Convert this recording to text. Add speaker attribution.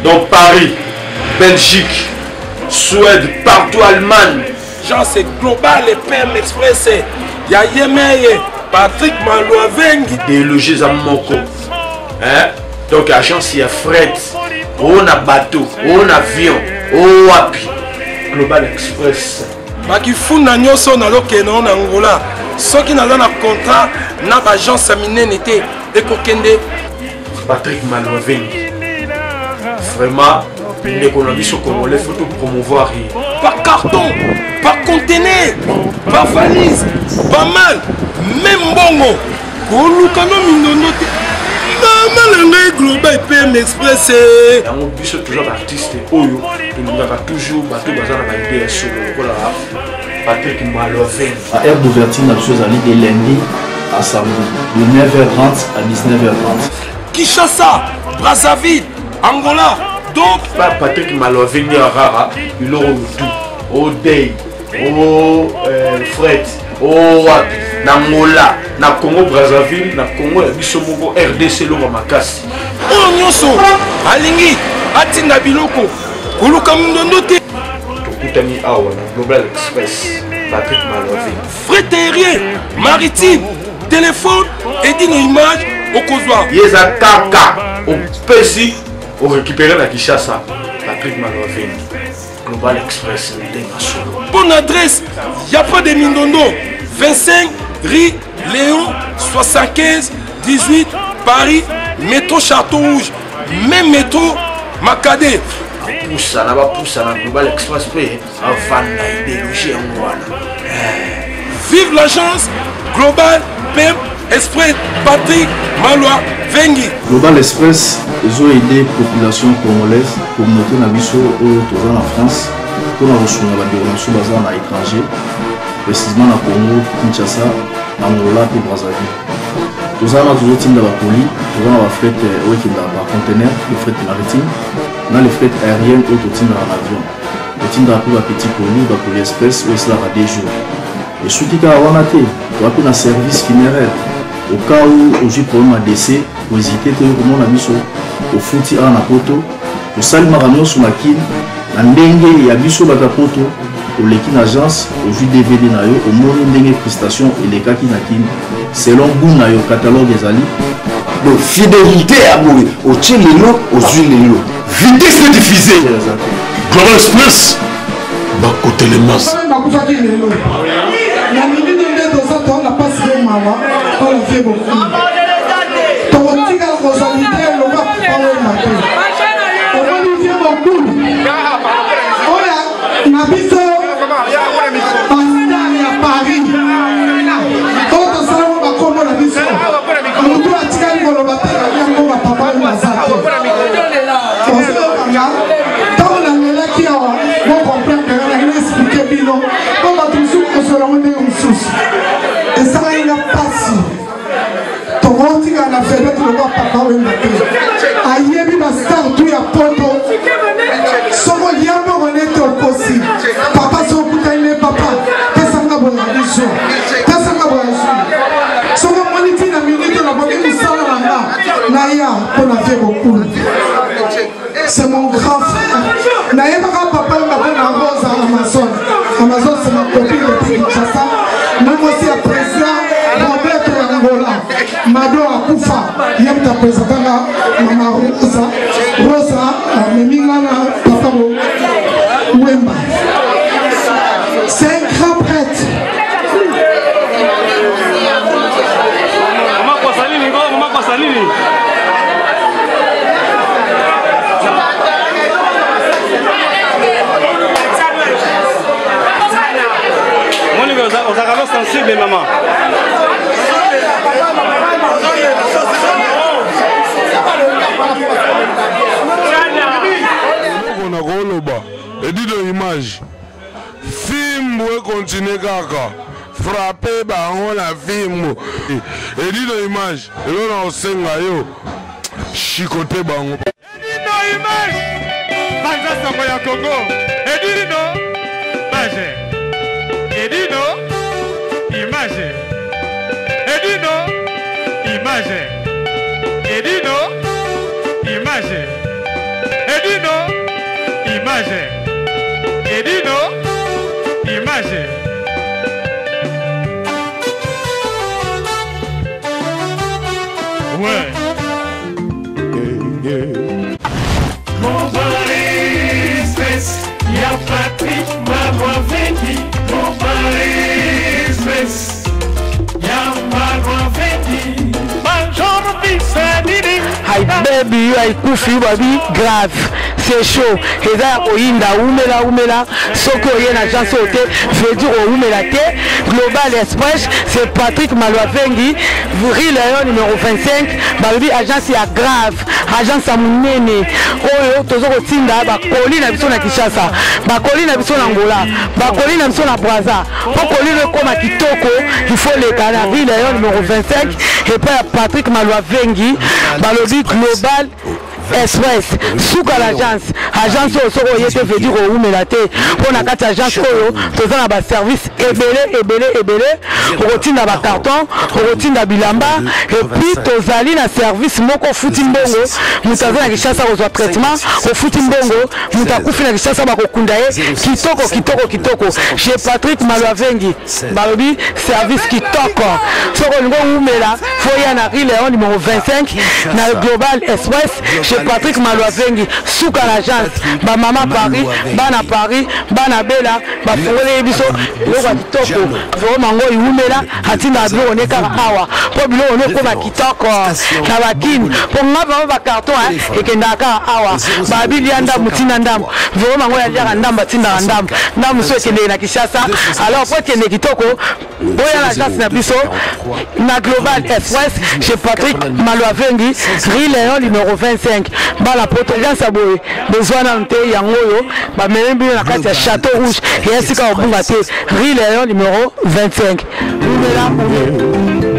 Speaker 1: Donc Paris, Belgique, Suède, partout Allemagne.
Speaker 2: Genre c'est global et PM Express. Il y a Yemeye, Patrick Malouavengi.
Speaker 1: Délogés à Moko. Hein? Donc agence il y a fret, on a bateau, on a avion, on a api. Global Express.
Speaker 2: Baki funda nyoso na lokeno na Angola. Soki na na contrat na agence minene te ekokende
Speaker 1: Patrick Malouavengi. Vraiment, l'économie sur Congolais, il faut tout promouvoir.
Speaker 2: Par carton, par conteneur, par valise, pas mal, même bongo. Kolukano minono te. Maman global PM Express.
Speaker 1: On bus toujours artiste Oyo, nous avons toujours bateau bazar na idée sur le Patrick Malouavengi.
Speaker 3: À aire d'ouverture, nous sommes allés de lundi à samedi, de 9h30 à 19h30.
Speaker 2: Kinshasa, Brazzaville, Angola. Donc,
Speaker 1: Patrick Malouavengi Rara, il aura tout. Au Day, au Fred, au Wapi, na Angola, na Congo Brazzaville, na Congo Bisomoko, RDC Loma Makasi.
Speaker 2: Oh Nyoso, Alingi, Atinda Biloko, Kuluka Mundondo te.
Speaker 1: Tokutani Awa, Global Express, Patrick Malouavengi.
Speaker 2: Frais terrien, maritime, téléphone, édine image, au Kozwa.
Speaker 1: Yeza Kaka, au Pessi. On récupère la Kinshasa, Patrick Malouavengi, Global Express,
Speaker 2: bonne adresse, il n'y a pas de Mindondo, 25 rue Léon, 75 18 Paris, métro Château Rouge, même métro Macadé.
Speaker 1: Poussa, na ba poussa na Global Express, avant d'idéologie en Rwanda.
Speaker 2: Vive l'agence Global PM Express Patrick Malouavengi.
Speaker 3: Global Express, ils ont aidé la population congolaise, communauté Nabiso, en France, pour la recherche de développement basée à l'étranger, précisément à Congo, Kinshasa, Angola et Brazzaville. Tous les autres types de colis, tous les fret conteneurs, les fret maritimes, les fret aériennes et les types d'avion. Les types de petits colis, les colis express, ou cela à des jours. Et ce qui est à un service funéraire. Au cas où j'ai problème à décès, vous hésitez comment on a mis au fouti à la poto, au salimaranon sur la kin, à ndenge et à biso batapoto, au lekin agence, au jus DVD nayo, au mono ndenge prestation et les kaki nakin, selon goût nayo catalogue des ali.
Speaker 4: Donc fidélité à mourir, au tien l'élo, aux huiles l'élo. Vitesse de diffuser. Global Express, bah côté les masses.
Speaker 5: On n'a pas si mal, on le fait beaucoup. Ton petit gars, on va pas on lui fait beaucoup. On a vu ça à Paris. Quand on s'en va comme on a vu ça, on doit tirer le bâtiment, on va papa le massacre. Quand on a là qui a, on comprend que on a expliqué bilan, on va toujours se rendre une source. Et ça il a passé. Ton rôti à la fête de voir papa ou une a yebi na star tout ya poto. Somo liamo honnête au possible. Papa son kutaine papa. Qu'est-ce que vous avez dit? Qu'est-ce que vous avez dit? Somo moniti na minute na boki musala na naya pour la faire beaucoup. C'est mon grand frère. Naya papa na Rose à Amazon. Amazon c'est ma copine depuis Kinshasa. Même aussi à président Robert Angola. Mado Akufa. Yem ta président Mama Rosa. Memingana Papa Wemba. C'est un grand prêtre.
Speaker 6: Maman Passalini. Aux agravants sensibles, maman.
Speaker 7: On a Goloba, et dit de l'image. Film où continue kaka. Frappé par on a film. Et dit de l'image. Et l'on a au Sengayo. Chicoté bango.
Speaker 6: Et dit de l'image. Banza Samoya Congo. Et dit de l'image. Edino, image. Edino, image. Edino, image. Edino, image. Edino, image. Ouais.
Speaker 8: Global Express, y'a Patrick Marois Vendi. Global Express, y'a Marois Vendi. Bonjour, Bissadini.
Speaker 9: Hi baby, I kufi baby grave. C'est chaud. Et là, oinda umela. Soko yen agence hote, veut dire umela te. Global Express, c'est Patrick Maluavengi. Rue Léon numéro 25. Baby agence ya grave. Agence à Mounene. Oyo tozo kotinda ba koli na biso na Kinshasa. Ba koli na biso na Angola. Ba koli na biso na Brazza. Pour koli le koma kitoko, il faut les canards. Rue Léon numéro 25 et pas Patrick Maluavengi. Balobi Global Express souka l'agence au yete veut dire au melate on a quatre agences oyo toza na ba service ebele rotina ba carton rotina bilamba et puis tozali na service moko futi mbongo mutaza na Kinshasa ko traitement au futi mbongo mutakufi na Kinshasa ba kokunda ye kitoko chez Patrick Maluavengi balobi service kitoko soko ngo umela foya na Rue Léon numéro 25 na Global Express chez Patrick Maluavengi souka l'agence ba mama Paris bana bela ba fongole biso loka kitoko vraiment ngo iumela atinda bilo oneka awa po bilo oneko ba kitoko na bakini po ngaba ba carton ekenda ka awa ba bilianda mutina ndam vraiment ngo ya ndamba tinda ndam so ekende na Kinshasa alors po ekende kitoko boya l'agence na biso na Global Express chez Patrick Maluavengi Rue Léon numéro 25 bala potagence aboye besoin na nte yangoyo ba melembi na kati ya Château Rouge et ainsi ka obunga te Rue Léon numéro 25 numela